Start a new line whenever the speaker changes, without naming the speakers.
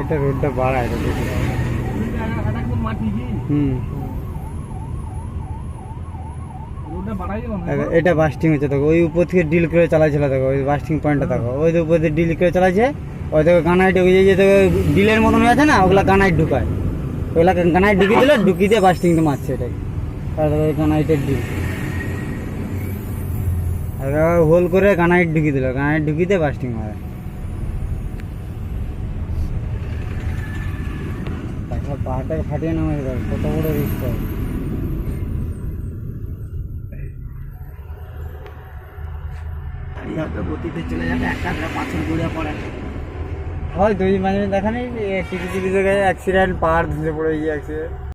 এটা রোডটা বাড়ায় এটা বাস্টিং হচ্ছে দেখো, ওই উপর থেকে ডিল করে চালাইছিল দেখো, ওই বাস্টিং পয়েন্টটা দেখো, ওই উপর থেকে ডিল করে চালাইছে। ওই দেখো গানাইট, ওই যে দেখো ডিলের মতন আছে না, ওগুলা গানাইট ঢুকায়, ওগুলা গানাইট ঢুকিয়ে দিল, ঢুকিয়ে দিয়ে বাস্টিংটা মারছে এটাই। আর দেখো গানাইটের ডিল, হোল করে গানাইট ঢুকিয়ে দিল, গানাইট ঢুকিয়ে দিয়ে বাস্টিং মারে। পাহাড়টাকে ফাটিয়ে নামাই দেবে, কত বড় রিস্ক। গতিতে চলে যাবে, একটা পাথর গড়িয়া পড়ে হয় দুই, মানে দেখা নেই টিভি জায়গায় অ্যাক্সিডেন্ট, পাহাড় ধসে পড়ে গিয়ে অ্যাক্সিডেন্ট।